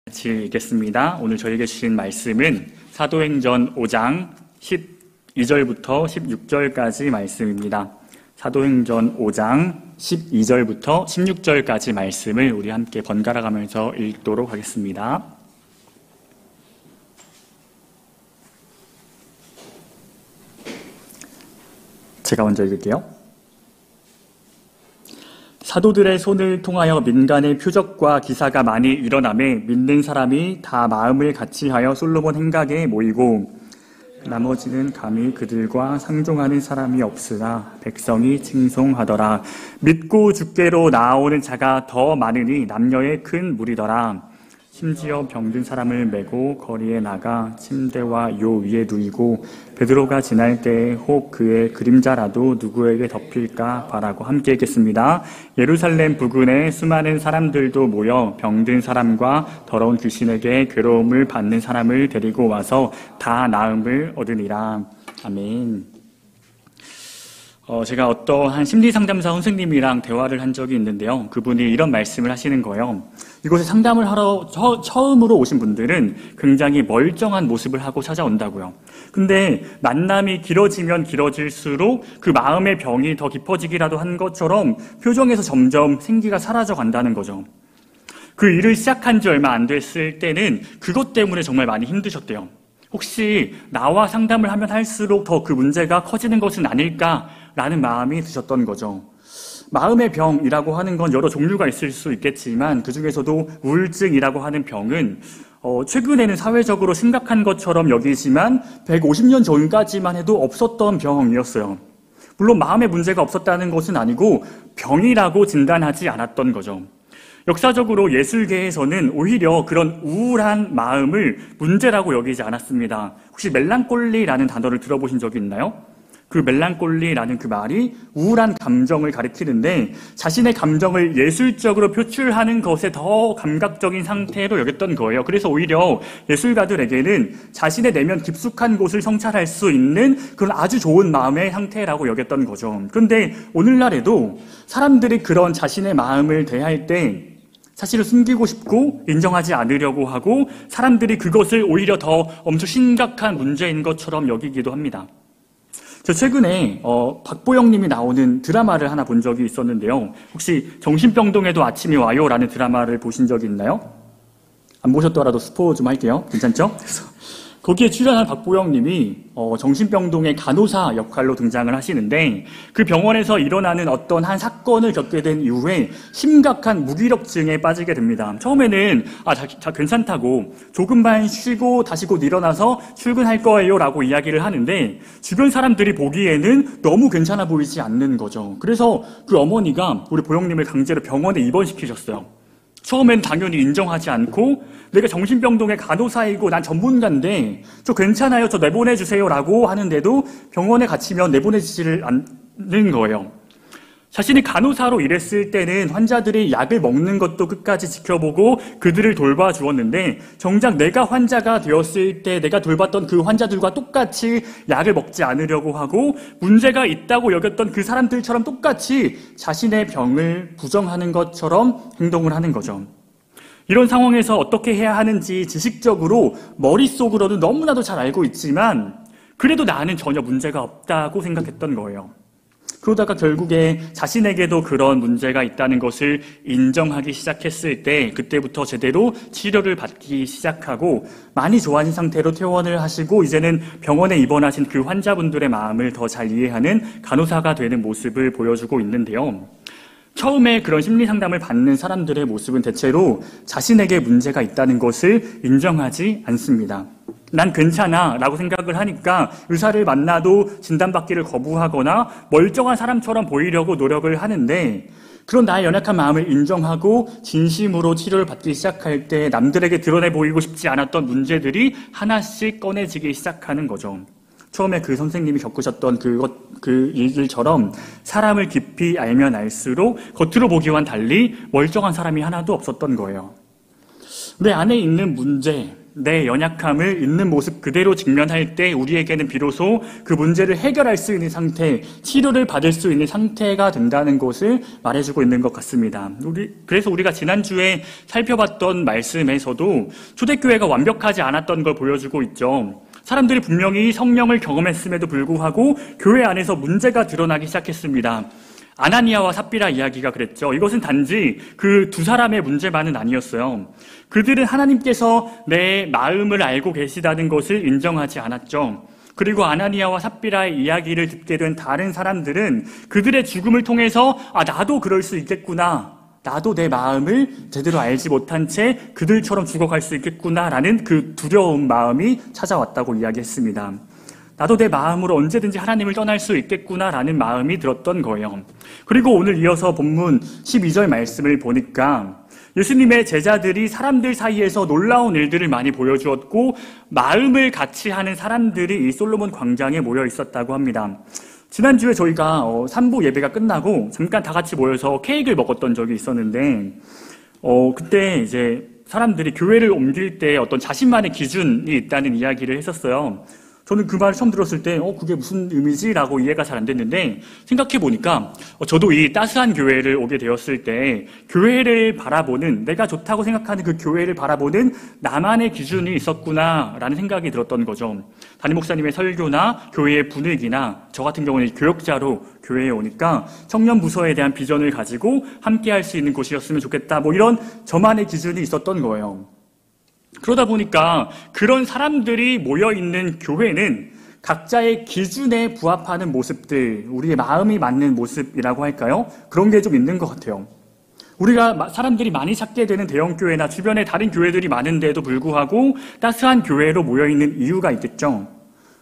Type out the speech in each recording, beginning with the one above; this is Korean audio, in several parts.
같이 읽겠습니다. 오늘 저에게 주신 말씀은 사도행전 5장 12절부터 16절까지 말씀입니다. 사도행전 5장 12절부터 16절까지 말씀을 우리 함께 번갈아 가면서 읽도록 하겠습니다. 제가 먼저 읽을게요. 사도들의 손을 통하여 민간의 표적과 기사가 많이 일어나매 믿는 사람이 다 마음을 같이하여 솔로몬 행각에 모이고 나머지는 감히 그들과 상종하는 사람이 없으나 백성이 칭송하더라. 믿고 주께로 나아오는 자가 더 많으니 남녀의 큰 무리더라. 심지어 병든 사람을 메고 거리에 나가 침대와 요 위에 누이고 베드로가 지날 때에 혹 그의 그림자라도 누구에게 덮일까 바라고 함께 읽겠습니다. 예루살렘 부근에 수많은 사람들도 모여 병든 사람과 더러운 귀신에게 괴로움을 받는 사람을 데리고 와서 다 나음을 얻으니라. 아멘. 제가 어떠한 심리상담사 선생님이랑 대화를 한 적이 있는데요. 그분이 이런 말씀을 하시는 거예요. 이곳에 상담을 하러 처음으로 오신 분들은 굉장히 멀쩡한 모습을 하고 찾아온다고요. 근데 만남이 길어지면 길어질수록 그 마음의 병이 더 깊어지기라도 한 것처럼 표정에서 점점 생기가 사라져 간다는 거죠. 그 일을 시작한 지 얼마 안 됐을 때는 그것 때문에 정말 많이 힘드셨대요. 혹시 나와 상담을 하면 할수록 더 그 문제가 커지는 것은 아닐까라는 마음이 드셨던 거죠. 마음의 병이라고 하는 건 여러 종류가 있을 수 있겠지만 그중에서도 우울증이라고 하는 병은 최근에는 사회적으로 심각한 것처럼 여기지만 150년 전까지만 해도 없었던 병이었어요. 물론 마음의 문제가 없었다는 것은 아니고 병이라고 진단하지 않았던 거죠. 역사적으로 예술계에서는 오히려 그런 우울한 마음을 문제라고 여기지 않았습니다. 혹시 멜랑콜리라는 단어를 들어보신 적이 있나요? 그 멜랑콜리라는 그 말이 우울한 감정을 가리키는데 자신의 감정을 예술적으로 표출하는 것에 더 감각적인 상태로 여겼던 거예요. 그래서 오히려 예술가들에게는 자신의 내면 깊숙한 곳을 성찰할 수 있는 그런 아주 좋은 마음의 상태라고 여겼던 거죠. 그런데 오늘날에도 사람들이 그런 자신의 마음을 대할 때 사실을 숨기고 싶고 인정하지 않으려고 하고 사람들이 그것을 오히려 더 엄청 심각한 문제인 것처럼 여기기도 합니다. 저 최근에 박보영 님이 나오는 드라마를 하나 본 적이 있었는데요. 혹시 정신병동에도 아침이 와요 라는 드라마를 보신 적이 있나요? 안 보셨더라도 스포 좀 할게요. 괜찮죠? 거기에 출연한 박보영 님이 정신병동의 간호사 역할로 등장을 하시는데 그 병원에서 일어나는 어떤 한 사건을 겪게 된 이후에 심각한 무기력증에 빠지게 됩니다. 처음에는 괜찮다고 조금만 쉬고 다시 곧 일어나서 출근할 거예요 라고 이야기를 하는데 주변 사람들이 보기에는 너무 괜찮아 보이지 않는 거죠. 그래서 그 어머니가 우리 보영 님을 강제로 병원에 입원시키셨어요. 처음엔 당연히 인정하지 않고 내가 정신병동의 간호사이고 난 전문가인데 저 괜찮아요, 저 내보내주세요 라고 하는데도 병원에 갇히면 내보내지를 않는 거예요. 자신이 간호사로 일했을 때는 환자들이 약을 먹는 것도 끝까지 지켜보고 그들을 돌봐주었는데 정작 내가 환자가 되었을 때 내가 돌봤던 그 환자들과 똑같이 약을 먹지 않으려고 하고 문제가 있다고 여겼던 그 사람들처럼 똑같이 자신의 병을 부정하는 것처럼 행동을 하는 거죠. 이런 상황에서 어떻게 해야 하는지 지식적으로 머릿속으로는 너무나도 잘 알고 있지만 그래도 나는 전혀 문제가 없다고 생각했던 거예요. 그러다가 결국에 자신에게도 그런 문제가 있다는 것을 인정하기 시작했을 때 그때부터 제대로 치료를 받기 시작하고 많이 좋아진 상태로 퇴원을 하시고 이제는 병원에 입원하신 그 환자분들의 마음을 더 잘 이해하는 간호사가 되는 모습을 보여주고 있는데요. 처음에 그런 심리상담을 받는 사람들의 모습은 대체로 자신에게 문제가 있다는 것을 인정하지 않습니다. 난 괜찮아 라고 생각을 하니까 의사를 만나도 진단받기를 거부하거나 멀쩡한 사람처럼 보이려고 노력을 하는데 그런 나의 연약한 마음을 인정하고 진심으로 치료를 받기 시작할 때 남들에게 드러내 보이고 싶지 않았던 문제들이 하나씩 꺼내지기 시작하는 거죠. 처음에 그 선생님이 겪으셨던 그 일들처럼 사람을 깊이 알면 알수록 겉으로 보기와는 달리 멀쩡한 사람이 하나도 없었던 거예요. 내 안에 있는 문제, 내 연약함을 있는 모습 그대로 직면할 때 우리에게는 비로소 그 문제를 해결할 수 있는 상태, 치료를 받을 수 있는 상태가 된다는 것을 말해주고 있는 것 같습니다. 그래서 우리가 지난주에 살펴봤던 말씀에서도 초대교회가 완벽하지 않았던 걸 보여주고 있죠. 사람들이 분명히 성령을 경험했음에도 불구하고 교회 안에서 문제가 드러나기 시작했습니다. 아나니아와 삽비라 이야기가 그랬죠. 이것은 단지 그 두 사람의 문제만은 아니었어요. 그들은 하나님께서 내 마음을 알고 계시다는 것을 인정하지 않았죠. 그리고 아나니아와 삽비라의 이야기를 듣게 된 다른 사람들은 그들의 죽음을 통해서 나도 그럴 수 있겠구나, 나도 내 마음을 제대로 알지 못한 채 그들처럼 죽어갈 수 있겠구나라는 그 두려운 마음이 찾아왔다고 이야기했습니다. 나도 내 마음으로 언제든지 하나님을 떠날 수 있겠구나라는 마음이 들었던 거예요. 그리고 오늘 이어서 본문 12절 말씀을 보니까 예수님의 제자들이 사람들 사이에서 놀라운 일들을 많이 보여주었고 마음을 같이 하는 사람들이 이 솔로몬 광장에 모여 있었다고 합니다. 지난주에 저희가 3부 예배가 끝나고 잠깐 다 같이 모여서 케이크를 먹었던 적이 있었는데 그때 이제 사람들이 교회를 옮길 때 어떤 자신만의 기준이 있다는 이야기를 했었어요. 저는 그 말을 처음 들었을 때 그게 무슨 의미지? 라고 이해가 잘 안 됐는데 생각해보니까 저도 이 따스한 교회를 오게 되었을 때 교회를 바라보는, 내가 좋다고 생각하는 그 교회를 바라보는 나만의 기준이 있었구나 라는 생각이 들었던 거죠. 담임 목사님의 설교나 교회의 분위기나 저 같은 경우는 교역자로 교회에 오니까 청년 부서에 대한 비전을 가지고 함께 할 수 있는 곳이었으면 좋겠다, 이런 저만의 기준이 있었던 거예요. 그러다 보니까 그런 사람들이 모여있는 교회는 각자의 기준에 부합하는 모습들, 우리의 마음이 맞는 모습이라고 할까요? 그런 게 좀 있는 것 같아요. 우리가 사람들이 많이 찾게 되는 대형교회나 주변에 다른 교회들이 많은데도 불구하고 따스한 교회로 모여있는 이유가 있겠죠.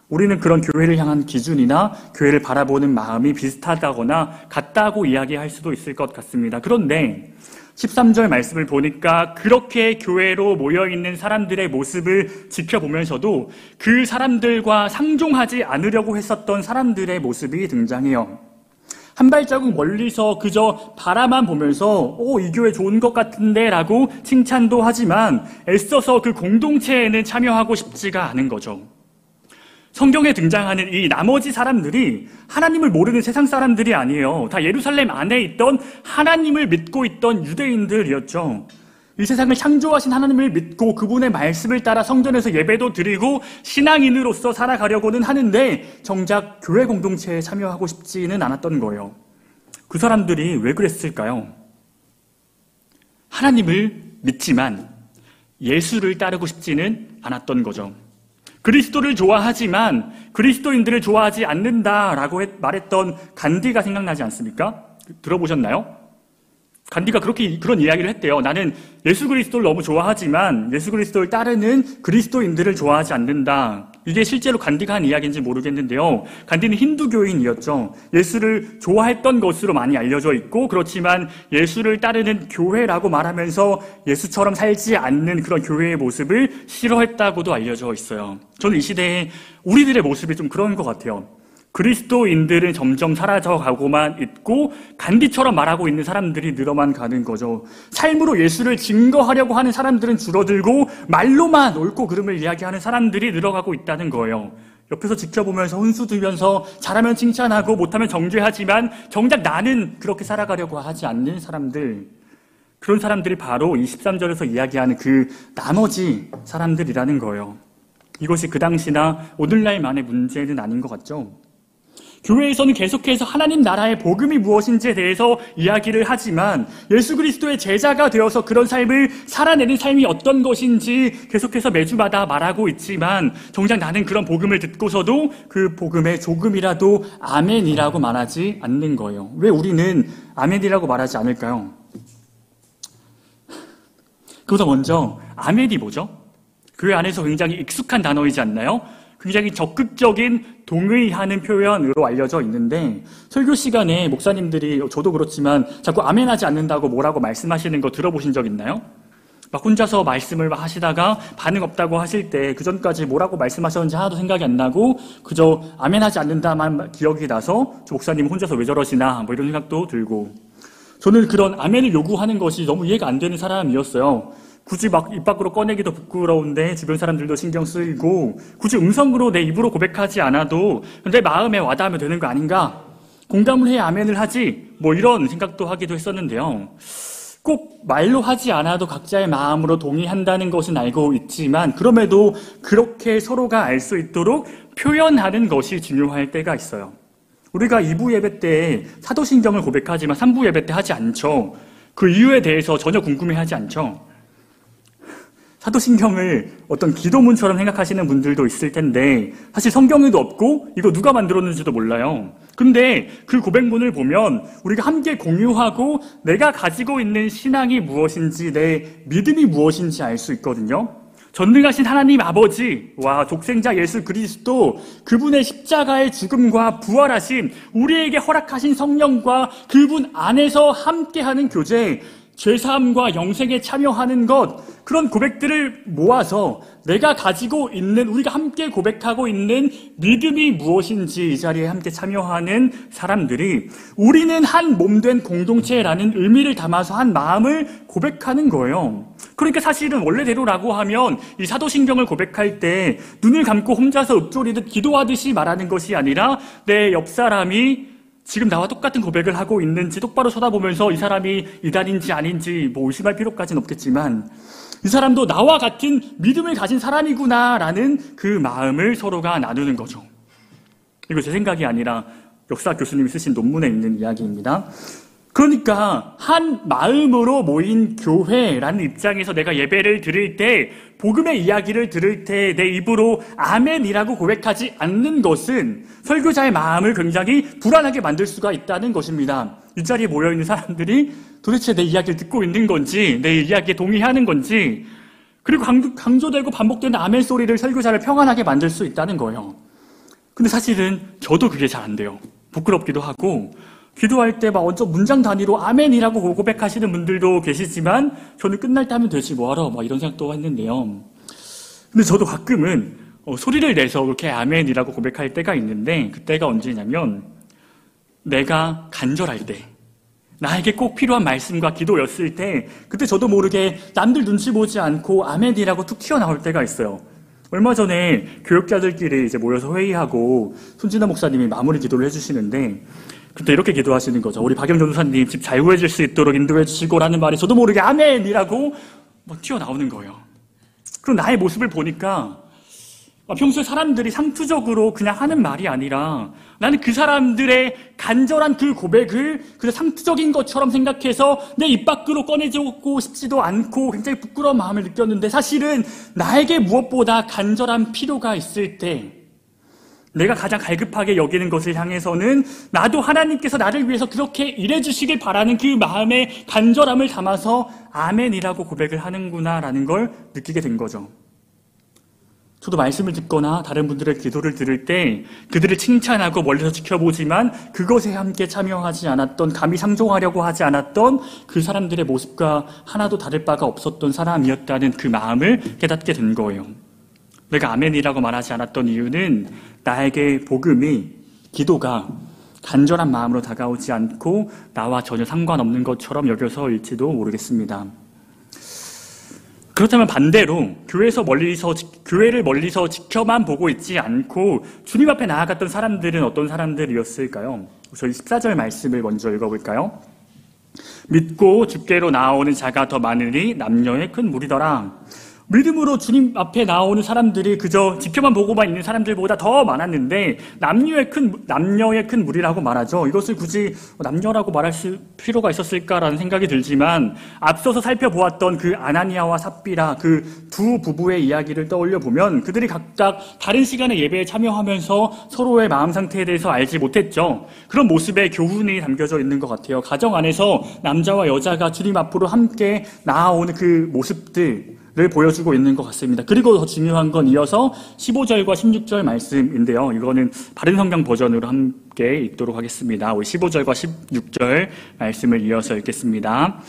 우리는 그런 교회를 향한 기준이나 교회를 바라보는 마음이 비슷하다거나 같다고 이야기할 수도 있을 것 같습니다. 그런데 13절 말씀을 보니까 그렇게 교회로 모여있는 사람들의 모습을 지켜보면서도 그 사람들과 상종하지 않으려고 했었던 사람들의 모습이 등장해요. 한 발자국 멀리서 그저 바라만 보면서 이 교회 좋은 것 같은데 라고 칭찬도 하지만 애써서 그 공동체에는 참여하고 싶지가 않은 거죠. 성경에 등장하는 이 나머지 사람들이 하나님을 모르는 세상 사람들이 아니에요. 다 예루살렘 안에 있던 하나님을 믿고 있던 유대인들이었죠. 이 세상을 창조하신 하나님을 믿고 그분의 말씀을 따라 성전에서 예배도 드리고 신앙인으로서 살아가려고는 하는데 정작 교회 공동체에 참여하고 싶지는 않았던 거예요. 그 사람들이 왜 그랬을까요? 하나님을 믿지만 예수를 따르고 싶지는 않았던 거죠. 그리스도를 좋아하지만 그리스도인들을 좋아하지 않는다라고 말했던 간디가 생각나지 않습니까? 들어보셨나요? 간디가 그런 이야기를 했대요. 나는 예수 그리스도를 너무 좋아하지만 예수 그리스도를 따르는 그리스도인들을 좋아하지 않는다. 이게 실제로 간디가 한 이야기인지 모르겠는데요. 간디는 힌두교인이었죠. 예수를 좋아했던 것으로 많이 알려져 있고 그렇지만 예수를 따르는 교회라고 말하면서 예수처럼 살지 않는 그런 교회의 모습을 싫어했다고도 알려져 있어요. 저는 이 시대에 우리들의 모습이 좀 그런 것 같아요. 그리스도인들은 점점 사라져가고만 있고 간디처럼 말하고 있는 사람들이 늘어만 가는 거죠. 삶으로 예수를 증거하려고 하는 사람들은 줄어들고 말로만 옳고 그름을 이야기하는 사람들이 늘어가고 있다는 거예요. 옆에서 지켜보면서 훈수 두면서 잘하면 칭찬하고 못하면 정죄하지만 정작 나는 그렇게 살아가려고 하지 않는 사람들, 그런 사람들이 바로 이 13절에서 이야기하는 그 나머지 사람들이라는 거예요. 이것이 그 당시나 오늘날만의 문제는 아닌 것 같죠. 교회에서는 계속해서 하나님 나라의 복음이 무엇인지에 대해서 이야기를 하지만 예수 그리스도의 제자가 되어서 그런 삶을 살아내는 삶이 어떤 것인지 계속해서 매주마다 말하고 있지만 정작 나는 그런 복음을 듣고서도 그 복음에 조금이라도 아멘이라고 말하지 않는 거예요. 왜 우리는 아멘이라고 말하지 않을까요? 그보다 먼저 아멘이 뭐죠? 교회 안에서 굉장히 익숙한 단어이지 않나요? 굉장히 적극적인 동의하는 표현으로 알려져 있는데 설교 시간에 목사님들이 저도 그렇지만 자꾸 아멘하지 않는다고 뭐라고 말씀하시는 거 들어보신 적 있나요? 막 혼자서 말씀을 하시다가 반응 없다고 하실 때 그전까지 뭐라고 말씀하셨는지 하나도 생각이 안 나고 그저 아멘하지 않는다만 기억이 나서 저 목사님 혼자서 왜 저러시나 이런 생각도 들고 저는 그런 아멘을 요구하는 것이 너무 이해가 안 되는 사람이었어요. 굳이 막 입 밖으로 꺼내기도 부끄러운데 주변 사람들도 신경 쓰이고 굳이 음성으로 내 입으로 고백하지 않아도 내 마음에 와닿으면 되는 거 아닌가? 공감을 해야 아멘을 하지, 뭐 이런 생각도 하기도 했었는데요. 꼭 말로 하지 않아도 각자의 마음으로 동의한다는 것은 알고 있지만 그럼에도 그렇게 서로가 알 수 있도록 표현하는 것이 중요할 때가 있어요. 우리가 2부 예배 때 사도신경을 고백하지만 3부 예배 때 하지 않죠. 그 이유에 대해서 전혀 궁금해하지 않죠. 사도신경을 어떤 기도문처럼 생각하시는 분들도 있을 텐데 사실 성경에도 없고 이거 누가 만들었는지도 몰라요. 근데 그 고백문을 보면 우리가 함께 공유하고 내가 가지고 있는 신앙이 무엇인지, 내 믿음이 무엇인지 알 수 있거든요. 전능하신 하나님 아버지와 독생자 예수 그리스도, 그분의 십자가의 죽음과 부활하심, 우리에게 허락하신 성령과 그분 안에서 함께하는 교제, 죄사함과 영생에 참여하는 것, 그런 고백들을 모아서 내가 가지고 있는, 우리가 함께 고백하고 있는 믿음이 무엇인지 이 자리에 함께 참여하는 사람들이 우리는 한 몸된 공동체라는 의미를 담아서 한 마음을 고백하는 거예요. 그러니까 사실은 원래대로라고 하면 이 사도신경을 고백할 때 눈을 감고 혼자서 읊조리듯 기도하듯이 말하는 것이 아니라 내 옆 사람이 지금 나와 똑같은 고백을 하고 있는지 똑바로 쳐다보면서 이 사람이 이단인지 아닌지 뭐 의심할 필요까지는 없겠지만 이 사람도 나와 같은 믿음을 가진 사람이구나라는 그 마음을 서로가 나누는 거죠. 이거 제 생각이 아니라 역사 교수님이 쓰신 논문에 있는 이야기입니다. 그러니까 한 마음으로 모인 교회라는 입장에서 내가 예배를 드릴 때, 복음의 이야기를 들을 때 내 입으로 아멘이라고 고백하지 않는 것은 설교자의 마음을 굉장히 불안하게 만들 수가 있다는 것입니다. 이 자리에 모여있는 사람들이 도대체 내 이야기를 듣고 있는 건지, 내 이야기에 동의하는 건지, 그리고 강조되고 반복되는 아멘 소리를 설교자를 평안하게 만들 수 있다는 거예요. 근데 사실은 저도 그게 잘 안 돼요. 부끄럽기도 하고, 기도할 때 막 먼저 문장 단위로 아멘이라고 고백하시는 분들도 계시지만 저는 끝날 때 하면 되지 뭐하러 막 이런 생각도 했는데요. 근데 저도 가끔은 소리를 내서 그렇게 아멘이라고 고백할 때가 있는데, 그때가 언제냐면 내가 간절할 때, 나에게 꼭 필요한 말씀과 기도였을 때, 그때 저도 모르게 남들 눈치 보지 않고 아멘이라고 툭 튀어나올 때가 있어요. 얼마 전에 교역자들끼리 이제 모여서 회의하고 손진아 목사님이 마무리 기도를 해주시는데 그때 이렇게 기도하시는 거죠. 우리 박영 전도사님 집 잘 구해질 수 있도록 인도해 주시고라는 말이 저도 모르게 아멘이라고 막 튀어나오는 거예요. 그럼 나의 모습을 보니까 평소에 사람들이 상투적으로 그냥 하는 말이 아니라 나는 그 사람들의 간절한 그 고백을 그냥 상투적인 것처럼 생각해서 내 입 밖으로 꺼내주고 싶지도 않고 굉장히 부끄러운 마음을 느꼈는데, 사실은 나에게 무엇보다 간절한 필요가 있을 때 내가 가장 갈급하게 여기는 것을 향해서는 나도 하나님께서 나를 위해서 그렇게 일해주시길 바라는 그 마음의 간절함을 담아서 아멘이라고 고백을 하는구나라는 걸 느끼게 된 거죠. 저도 말씀을 듣거나 다른 분들의 기도를 들을 때 그들을 칭찬하고 멀리서 지켜보지만 그것에 함께 참여하지 않았던, 감히 상종하려고 하지 않았던 그 사람들의 모습과 하나도 다를 바가 없었던 사람이었다는 그 마음을 깨닫게 된 거예요. 내가 아멘이라고 말하지 않았던 이유는 나에게 복음이, 기도가 간절한 마음으로 다가오지 않고 나와 전혀 상관없는 것처럼 여겨서일지도 모르겠습니다. 그렇다면 반대로 교회를 멀리서 지켜만 보고 있지 않고 주님 앞에 나아갔던 사람들은 어떤 사람들이었을까요? 저희 14절 말씀을 먼저 읽어볼까요? 믿고 주께로 나아오는 자가 더 많으니 남녀의 큰 무리더라. 믿음으로 주님 앞에 나오는 사람들이 그저 지켜만 보고만 있는 사람들보다 더 많았는데 남녀의 큰 무리라고 말하죠. 이것을 굳이 남녀라고 말할 필요가 있었을까라는 생각이 들지만, 앞서서 살펴보았던 그 아나니아와 삽비라, 그 두 부부의 이야기를 떠올려 보면 그들이 각각 다른 시간에 예배에 참여하면서 서로의 마음 상태에 대해서 알지 못했죠. 그런 모습에 교훈이 담겨져 있는 것 같아요. 가정 안에서 남자와 여자가 주님 앞으로 함께 나아오는 그 모습들 를 보여주고 있는 것 같습니다. 그리고 더 중요한 건 이어서 15절과 16절 말씀인데요. 이거는 바른 성경 버전으로 함께 읽도록 하겠습니다. 우리 15절과 16절 말씀을 이어서 읽겠습니다.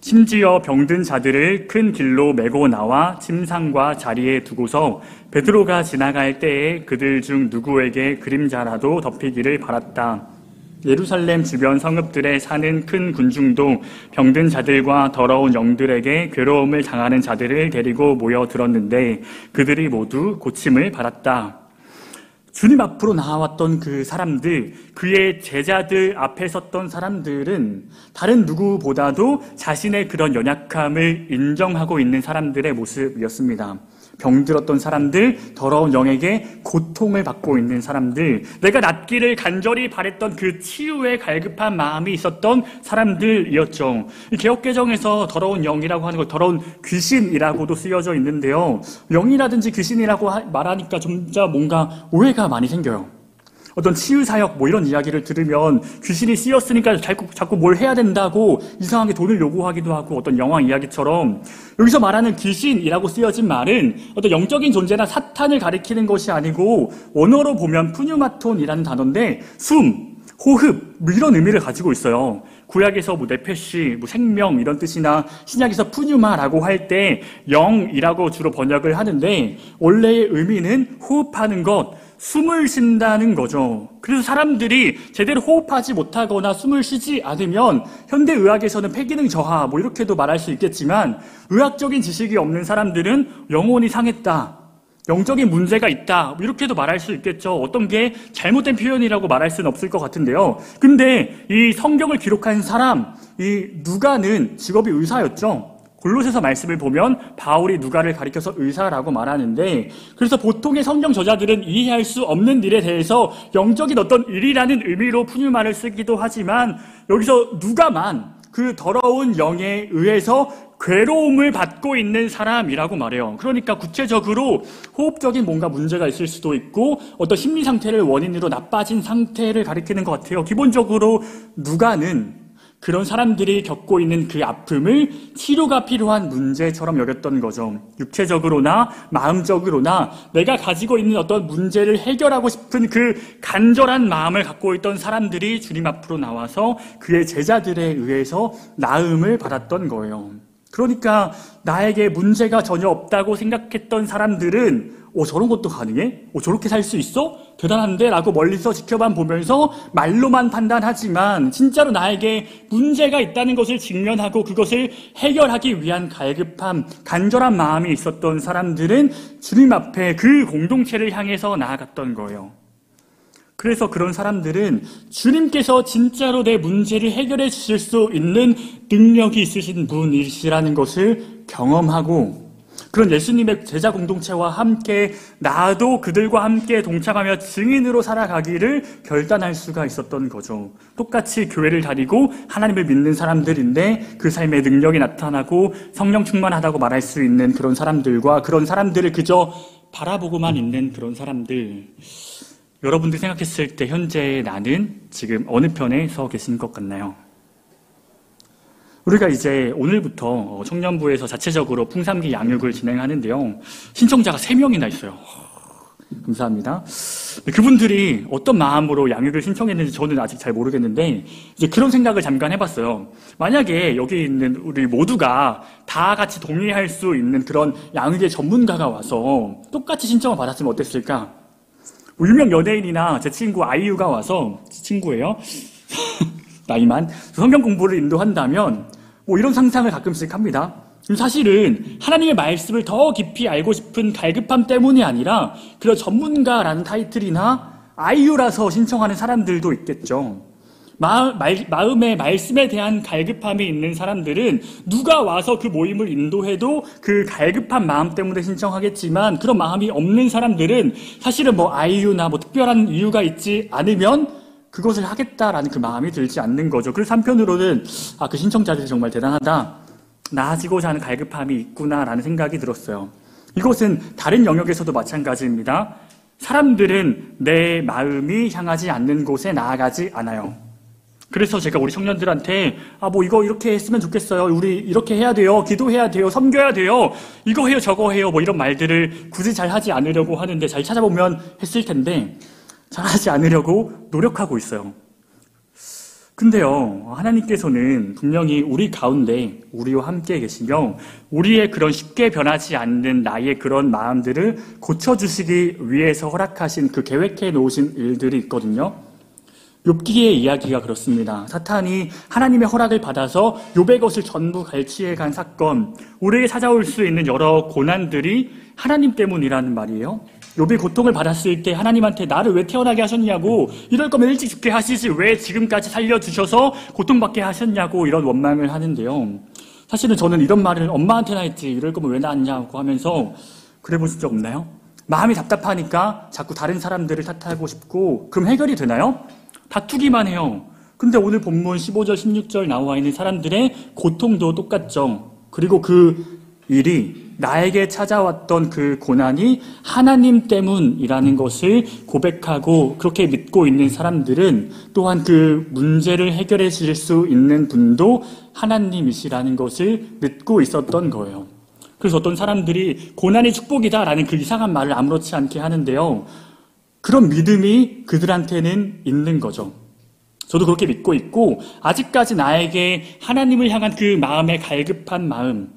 심지어 병든 자들을 큰 길로 메고 나와 침상과 자리에 두고서 베드로가 지나갈 때에 그들 중 누구에게 그림자라도 덮이기를 바랐다. 예루살렘 주변 성읍들에 사는 큰 군중도 병든 자들과 더러운 영들에게 괴로움을 당하는 자들을 데리고 모여들었는데 그들이 모두 고침을 받았다. 주님 앞으로 나와왔던 그 사람들, 그의 제자들 앞에 섰던 사람들은 다른 누구보다도 자신의 그런 연약함을 인정하고 있는 사람들의 모습이었습니다. 병들었던 사람들, 더러운 영에게 고통을 받고 있는 사람들, 내가 낫기를 간절히 바랬던 그 치유에 갈급한 마음이 있었던 사람들이었죠. 개역개정에서 더러운 영이라고 하는 것, 더러운 귀신이라고도 쓰여져 있는데요. 영이라든지 귀신이라고 말하니까 진짜 뭔가 오해가 많이 생겨요. 어떤 치유사역 이런 이야기를 들으면 귀신이 쓰였으니까 자꾸 뭘 해야 된다고 이상하게 돈을 요구하기도 하고, 어떤 영화 이야기처럼 여기서 말하는 귀신이라고 쓰여진 말은 어떤 영적인 존재나 사탄을 가리키는 것이 아니고 원어로 보면 푸뉴마톤이라는 단어인데 숨, 호흡 이런 의미를 가지고 있어요. 구약에서 네페시, 생명 이런 뜻이나 신약에서 푸뉴마라고 할 때 영이라고 주로 번역을 하는데 원래의 의미는 호흡하는 것, 숨을 쉰다는 거죠. 그래서 사람들이 제대로 호흡하지 못하거나 숨을 쉬지 않으면 현대의학에서는 폐기능 저하 이렇게도 말할 수 있겠지만, 의학적인 지식이 없는 사람들은 영혼이 상했다, 영적인 문제가 있다 이렇게도 말할 수 있겠죠. 어떤 게 잘못된 표현이라고 말할 수는 없을 것 같은데요. 근데 이 성경을 기록한 사람, 이 누가는 직업이 의사였죠. 골로새서 말씀을 보면 바울이 누가를 가리켜서 의사라고 말하는데, 그래서 보통의 성경 저자들은 이해할 수 없는 일에 대해서 영적인 어떤 일이라는 의미로 푸뉴마를 쓰기도 하지만, 여기서 누가만 그 더러운 영에 의해서 괴로움을 받고 있는 사람이라고 말해요. 그러니까 구체적으로 호흡적인 뭔가 문제가 있을 수도 있고 어떤 심리 상태를 원인으로 나빠진 상태를 가리키는 것 같아요. 기본적으로 누가는 그런 사람들이 겪고 있는 그 아픔을 치료가 필요한 문제처럼 여겼던 거죠. 육체적으로나 마음적으로나 내가 가지고 있는 어떤 문제를 해결하고 싶은 그 간절한 마음을 갖고 있던 사람들이 주님 앞으로 나와서 그의 제자들에 의해서 나음을 받았던 거예요. 그러니까 나에게 문제가 전혀 없다고 생각했던 사람들은 저런 것도 가능해? 저렇게 살 수 있어? 대단한데? 라고 멀리서 지켜만 보면서 말로만 판단하지만 진짜로 나에게 문제가 있다는 것을 직면하고 그것을 해결하기 위한 갈급함, 간절한 마음이 있었던 사람들은 주님 앞에 그 공동체를 향해서 나아갔던 거예요. 그래서 그런 사람들은 주님께서 진짜로 내 문제를 해결해 주실 수 있는 능력이 있으신 분이시라는 것을 경험하고, 그런 예수님의 제자 공동체와 함께 나도 그들과 함께 동참하며 증인으로 살아가기를 결단할 수가 있었던 거죠. 똑같이 교회를 다니고 하나님을 믿는 사람들인데 그 삶의 능력이 나타나고 성령 충만하다고 말할 수 있는 그런 사람들과 그런 사람들을 그저 바라보고만 있는 그런 사람들, 여러분들이 생각했을 때 현재 나는 지금 어느 편에 서 계신 것 같나요? 우리가 이제 오늘부터 청년부에서 자체적으로 풍삼기 양육을 진행하는데요. 신청자가 3명이나 있어요. 감사합니다. 그분들이 어떤 마음으로 양육을 신청했는지 저는 아직 잘 모르겠는데, 이제 그런 생각을 잠깐 해봤어요. 만약에 여기 있는 우리 모두가 다 같이 동의할 수 있는 그런 양육의 전문가가 와서 똑같이 신청을 받았으면 어땠을까? 유명 연예인이나 제 친구 아이유가 와서, 친구예요. 나이만 성경 공부를 인도한다면 이런 상상을 가끔씩 합니다. 사실은 하나님의 말씀을 더 깊이 알고 싶은 갈급함 때문이 아니라 그런 전문가라는 타이틀이나 아이유라서 신청하는 사람들도 있겠죠. 마음의 말씀에 대한 갈급함이 있는 사람들은 누가 와서 그 모임을 인도해도 그 갈급한 마음 때문에 신청하겠지만, 그런 마음이 없는 사람들은 사실은 아이유나 특별한 이유가 있지 않으면 그것을 하겠다라는 그 마음이 들지 않는 거죠. 그래서 한편으로는 그 신청자들이 정말 대단하다, 나아지고자 하는 갈급함이 있구나라는 생각이 들었어요. 이것은 다른 영역에서도 마찬가지입니다. 사람들은 내 마음이 향하지 않는 곳에 나아가지 않아요. 그래서 제가 우리 청년들한테 이거 이렇게 했으면 좋겠어요, 우리 이렇게 해야 돼요, 기도해야 돼요, 섬겨야 돼요, 이거 해요 저거 해요 이런 말들을 굳이 잘 하지 않으려고 하는데, 잘 찾아보면 했을 텐데 잘 하지 않으려고 노력하고 있어요. 근데요, 하나님께서는 분명히 우리 가운데 우리와 함께 계시며 우리의 그런 쉽게 변하지 않는 나의 그런 마음들을 고쳐주시기 위해서 허락하신 그 계획해 놓으신 일들이 있거든요. 욥기의 이야기가 그렇습니다. 사탄이 하나님의 허락을 받아서 욥의 것을 전부 갈취해 간 사건, 우리에게 찾아올 수 있는 여러 고난들이 하나님 때문이라는 말이에요. 욥이 고통을 받았을 때 하나님한테 나를 왜 태어나게 하셨냐고, 이럴 거면 일찍 죽게 하시지 왜 지금까지 살려주셔서 고통받게 하셨냐고 이런 원망을 하는데요. 사실은 저는 이런 말을 엄마한테나 했지 이럴 거면 왜 낳았냐고 하면서 그래 보신 적 없나요? 마음이 답답하니까 자꾸 다른 사람들을 탓하고 싶고, 그럼 해결이 되나요? 다투기만 해요. 근데 오늘 본문 15절 16절 나와 있는 사람들의 고통도 똑같죠. 그리고 그 일이, 나에게 찾아왔던 그 고난이 하나님 때문이라는 것을 고백하고 그렇게 믿고 있는 사람들은 또한 그 문제를 해결해 주실 수 있는 분도 하나님이시라는 것을 믿고 있었던 거예요. 그래서 어떤 사람들이 고난이 축복이다라는 그 이상한 말을 아무렇지 않게 하는데요. 그런 믿음이 그들한테는 있는 거죠. 저도 그렇게 믿고 있고, 아직까지 나에게 하나님을 향한 그 마음의 갈급한 마음,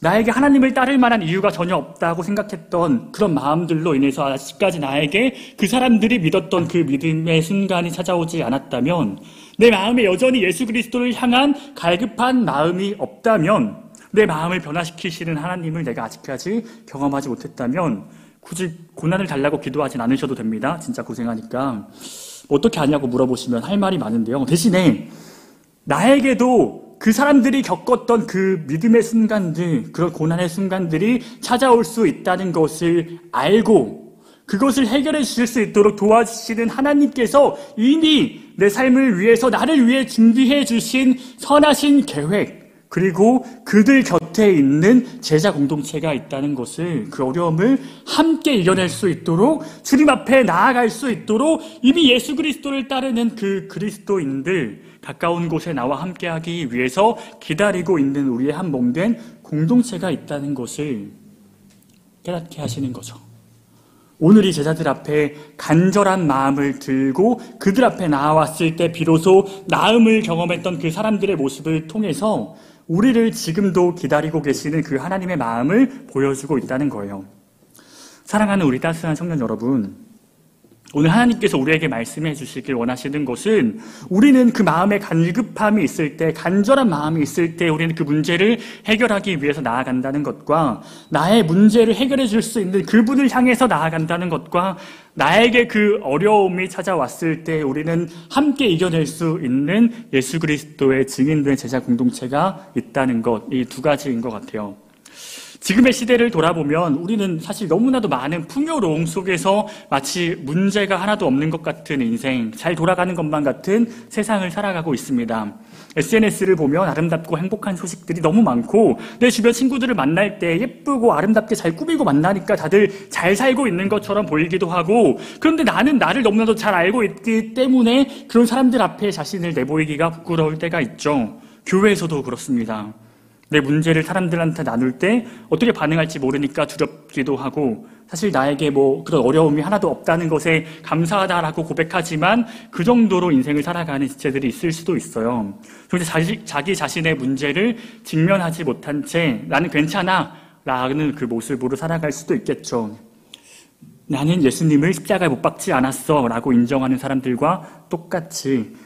나에게 하나님을 따를 만한 이유가 전혀 없다고 생각했던 그런 마음들로 인해서 아직까지 나에게 그 사람들이 믿었던 그 믿음의 순간이 찾아오지 않았다면, 내 마음에 여전히 예수 그리스도를 향한 갈급한 마음이 없다면, 내 마음을 변화시키시는 하나님을 내가 아직까지 경험하지 못했다면 굳이 고난을 달라고 기도하진 않으셔도 됩니다. 진짜 고생하니까. 어떻게 하냐고 물어보시면 할 말이 많은데요. 대신에 나에게도 그 사람들이 겪었던 그 믿음의 순간들, 그런 고난의 순간들이 찾아올 수 있다는 것을 알고 그것을 해결해 주실 수 있도록 도와주시는 하나님께서 이미 내 삶을 위해서 나를 위해 준비해 주신 선하신 계획, 그리고 그들 곁에 있는 제자 공동체가 있다는 것을, 그 어려움을 함께 이겨낼 수 있도록, 주님 앞에 나아갈 수 있도록 이미 예수 그리스도를 따르는 그 그리스도인들, 가까운 곳에 나와 함께하기 위해서 기다리고 있는 우리의 한 몸된 공동체가 있다는 것을 깨닫게 하시는 거죠. 오늘 이 제자들 앞에 간절한 마음을 들고 그들 앞에 나아왔을 때 비로소 나음을 경험했던 그 사람들의 모습을 통해서 우리를 지금도 기다리고 계시는 그 하나님의 마음을 보여주고 있다는 거예요. 사랑하는 우리 따스한 청년 여러분, 오늘 하나님께서 우리에게 말씀해 주시길 원하시는 것은, 우리는 그 마음에 간급함이 있을 때, 간절한 마음이 있을 때 우리는 그 문제를 해결하기 위해서 나아간다는 것과, 나의 문제를 해결해 줄 수 있는 그분을 향해서 나아간다는 것과, 나에게 그 어려움이 찾아왔을 때 우리는 함께 이겨낼 수 있는 예수 그리스도의 증인된 제자 공동체가 있다는 것, 이 두 가지인 것 같아요. 지금의 시대를 돌아보면 우리는 사실 너무나도 많은 풍요로움 속에서 마치 문제가 하나도 없는 것 같은 인생, 잘 돌아가는 것만 같은 세상을 살아가고 있습니다. SNS를 보면 아름답고 행복한 소식들이 너무 많고, 내 주변 친구들을 만날 때 예쁘고 아름답게 잘 꾸미고 만나니까 다들 잘 살고 있는 것처럼 보이기도 하고, 그런데 나는 나를 너무나도 잘 알고 있기 때문에 그런 사람들 앞에 자신을 내보이기가 부끄러울 때가 있죠. 교회에서도 그렇습니다. 내 문제를 사람들한테 나눌 때 어떻게 반응할지 모르니까 두렵기도 하고, 사실 나에게 그런 어려움이 하나도 없다는 것에 감사하다라고 고백하지만 그 정도로 인생을 살아가는 지체들이 있을 수도 있어요. 그런데 자기 자신의 문제를 직면하지 못한 채 나는 괜찮아 라는 그 모습으로 살아갈 수도 있겠죠. 나는 예수님을 십자가에 못 박지 않았어 라고 인정하는 사람들과 똑같이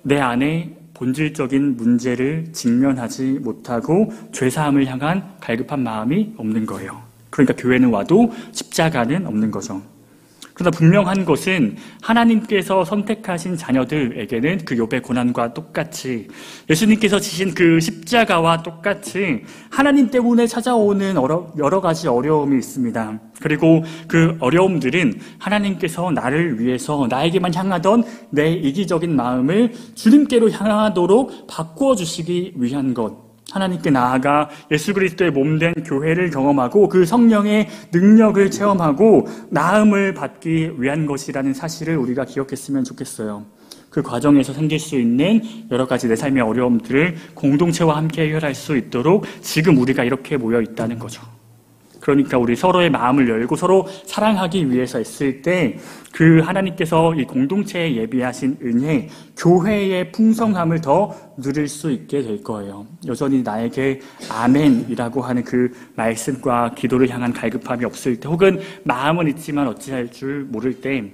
내 안에 본질적인 문제를 직면하지 못하고 죄사함을 향한 갈급한 마음이 없는 거예요. 그러니까 교회는 와도 십자가는 없는 거죠. 그러나 분명한 것은 하나님께서 선택하신 자녀들에게는 그 욥의 고난과 똑같이, 예수님께서 지신 그 십자가와 똑같이 하나님 때문에 찾아오는 여러 가지 어려움이 있습니다. 그리고 그 어려움들은 하나님께서 나를 위해서 나에게만 향하던 내 이기적인 마음을 주님께로 향하도록 바꾸어 주시기 위한 것, 하나님께 나아가 예수 그리스도의 몸된 교회를 경험하고 그 성령의 능력을 체험하고 나음을 받기 위한 것이라는 사실을 우리가 기억했으면 좋겠어요. 그 과정에서 생길 수 있는 여러 가지 내 삶의 어려움들을 공동체와 함께 해결할 수 있도록 지금 우리가 이렇게 모여 있다는 거죠. 그러니까 우리 서로의 마음을 열고 서로 사랑하기 위해서 했을 때 그 하나님께서 이 공동체에 예비하신 은혜, 교회의 풍성함을 더 누릴 수 있게 될 거예요. 여전히 나에게 아멘이라고 하는 그 말씀과 기도를 향한 갈급함이 없을 때, 혹은 마음은 있지만 어찌할 줄 모를 때,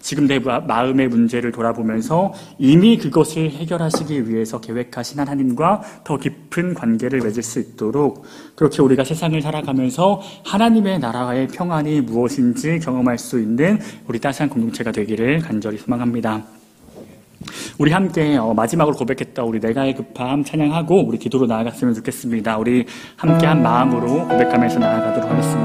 지금 내 마음의 문제를 돌아보면서 이미 그것을 해결하시기 위해서 계획하신 하나님과 더 깊은 관계를 맺을 수 있도록, 그렇게 우리가 세상을 살아가면서 하나님의 나라의 평안이 무엇인지 경험할 수 있는 우리 따스한 공동체가 되기를 간절히 소망합니다. 우리 함께 마지막으로 고백했던 우리 내가의 급함 찬양하고 우리 기도로 나아갔으면 좋겠습니다. 우리 함께 한 마음으로 고백하면서 나아가도록 하겠습니다.